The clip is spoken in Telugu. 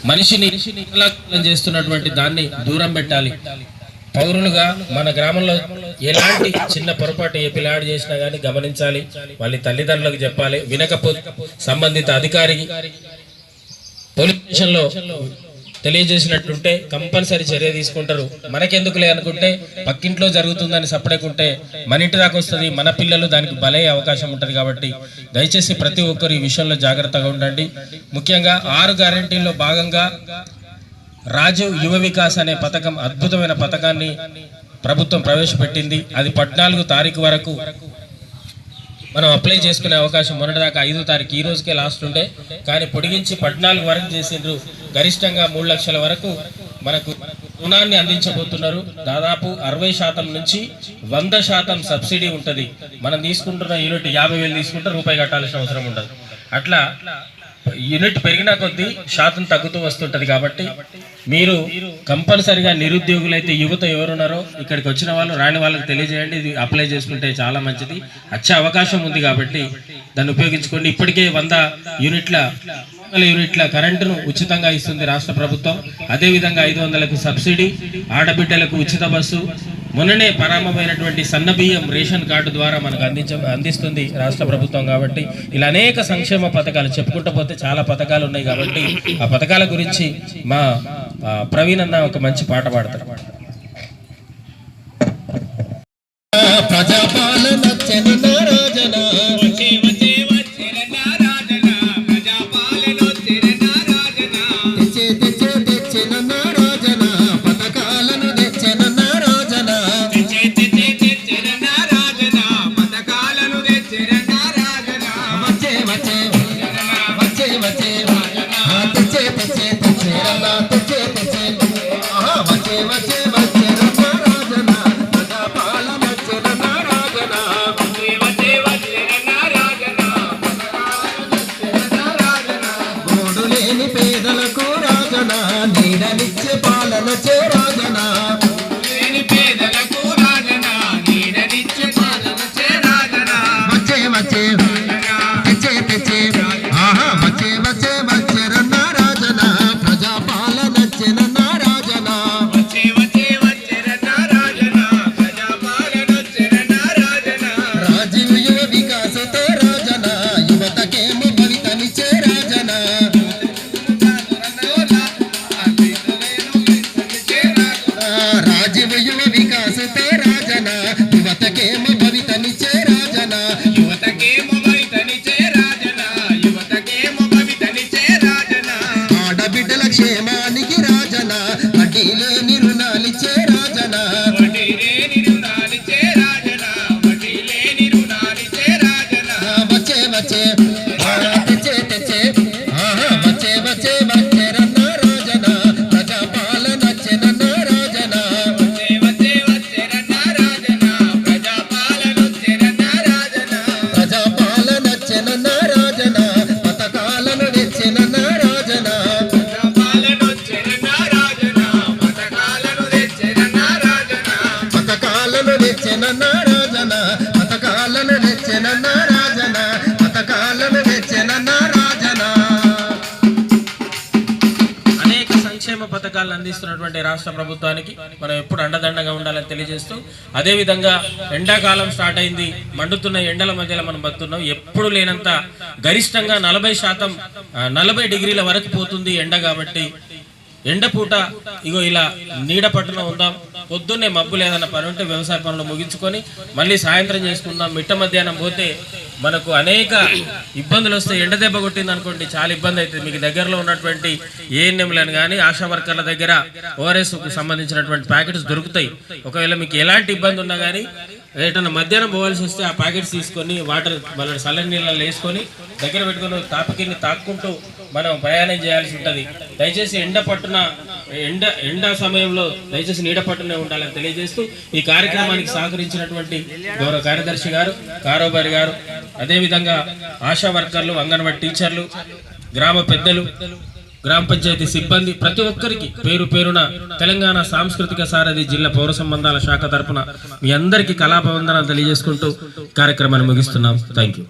మనిషిని చేస్తున్నటువంటి దాన్ని దూరం పెట్టాలి. పౌరులుగా మన గ్రామంలో ఎలాంటి చిన్న పొరపాటు ఏ పిల్లాడు చేసినా కానీ గమనించాలి, వాళ్ళ తల్లిదండ్రులకు చెప్పాలి. వినకపోతే సంబంధిత అధికారికి పోలీస్ స్టేషన్లో తెలియజేసినట్టుంటే కంపల్సరీ చర్య తీసుకుంటారు. మనకెందుకులే అనుకుంటే పక్కింట్లో జరుగుతుందని సపడకుంటే మన ఇంటి దాకా వస్తుంది, మన పిల్లలు దానికి బలయ్యే అవకాశం ఉంటుంది. కాబట్టి దయచేసి ప్రతి ఒక్కరు ఈ విషయంలో జాగ్రత్తగా ఉండండి. ముఖ్యంగా 6 గ్యారెంటీల్లో భాగంగా రాజీవ్ యువ వికాస్ అనే పథకం, అద్భుతమైన పథకాన్ని ప్రభుత్వం ప్రవేశపెట్టింది. అది 14 తారీఖు వరకు మనం అప్లై చేసుకునే అవకాశం. మొన్నటిదాకా 5వ తారీఖు, ఈ రోజుకే లాస్ట్ ఉండే, కానీ పొడిగించి 14 వరకు చేసిండ్రు. గరిష్టంగా 3 లక్షల వరకు మనకు రుణాన్ని అందించబోతున్నారు. దాదాపు 60% నుంచి 100% సబ్సిడీ ఉంటుంది. మనం తీసుకుంటున్న యూనిట్ 50,000 తీసుకుంటే రూపాయి కట్టాల్సిన అవసరం ఉండదు. అట్లా యూనిట్ పెరిగిన కొద్దీ శాతం తగ్గుతూ వస్తుంటది. కాబట్టి మీరు కంపల్సరిగా నిరుద్యోగులైతే యువత ఎవరున్నారో ఇక్కడికి వచ్చిన వాళ్ళు, రాని వాళ్ళకి తెలియజేయండి. ఇది అప్లై చేసుకుంటే చాలా మంచిది, వచ్చే అవకాశం ఉంది. కాబట్టి దాన్ని ఉపయోగించుకోండి. ఇప్పటికే 100 యూనిట్ల కరెంటును ఉచితంగా ఇస్తుంది రాష్ట్ర ప్రభుత్వం. అదేవిధంగా 500లకు సబ్సిడీ, ఆడబిడ్డలకు ఉచిత బస్సు, మొన్ననే ప్రారంభమైనటువంటి సన్న బియ్యం రేషన్ కార్డు ద్వారా మనకు అందిస్తుంది రాష్ట్ర ప్రభుత్వం. కాబట్టి ఇలా అనేక సంక్షేమ పథకాలు చెప్పుకుంటూ పోతే చాలా పథకాలు ఉన్నాయి. కాబట్టి ఆ పథకాల గురించి మా ప్రవీణ్ అన్న ఒక మంచి పాట పాడతారు. పథకాలను అందిస్తున్నటువంటి రాష్ట్ర ప్రభుత్వానికి మనం ఎప్పుడు అండదండగా ఉండాలని తెలియజేస్తూ, అదేవిధంగా ఎండాకాలం స్టార్ట్ అయింది. మండుతున్న ఎండల మధ్యలో మనం బతున్నాం. ఎప్పుడు లేనంత గరిష్టంగా 40 డిగ్రీల వరకు పోతుంది ఎండ. కాబట్టి ఎండపూట ఇగో ఇలా నీడ పట్టున ఉందాం. పొద్దున్నే మబ్బు లేదన్న పని ఉంటే వ్యవసాయ పనులు ముగించుకొని మళ్ళీ సాయంత్రం చేసుకుందాం. మిట్ట మధ్యాహ్నం పోతే మనకు అనేక ఇబ్బందులు వస్తాయి. ఎండ దెబ్బ కొట్టింది అనుకోండి, చాలా ఇబ్బంది అవుతుంది. మీకు దగ్గరలో ఉన్నటువంటి ఏఎన్ఎంలను కానీ ఆశా వర్కర్ల దగ్గర ఓఆర్ఎస్కు సంబంధించినటువంటి ప్యాకెట్స్ దొరుకుతాయి. ఒకవేళ మీకు ఎలాంటి ఇబ్బంది ఉన్నా కానీ ఏటన్నా మధ్యాహ్నం పోవాల్సి వస్తే ఆ ప్యాకెట్స్ తీసుకొని వాటర్ మళ్ళీ చల్లని నీళ్ళలో వేసుకొని దగ్గర పెట్టుకుని తాపకిని తాక్కుంటూ మనం ప్రయాణం చేయాల్సి ఉంటుంది. దయచేసి ఎండ సమయంలో దయచేసి నీడ పట్టునే ఉండాలని తెలియజేస్తూ ఈ కార్యక్రమానికి సహకరించినటువంటి గౌరవ కార్యదర్శి గారు, కారోబారి గారు, అదేవిధంగా ఆశా వర్కర్లు, అంగన్వాడీ టీచర్లు, గ్రామ పెద్దలు, గ్రామ పంచాయతీ సిబ్బంది, ప్రతి ఒక్కరికి పేరు పేరున తెలంగాణ సాంస్కృతిక సారథి జిల్లా పౌర సంబంధాల శాఖ తరపున మీ అందరికీ కళాభివందనాలు తెలియజేసుకుంటూ కార్యక్రమాన్ని ముగిస్తున్నాం. Thank you.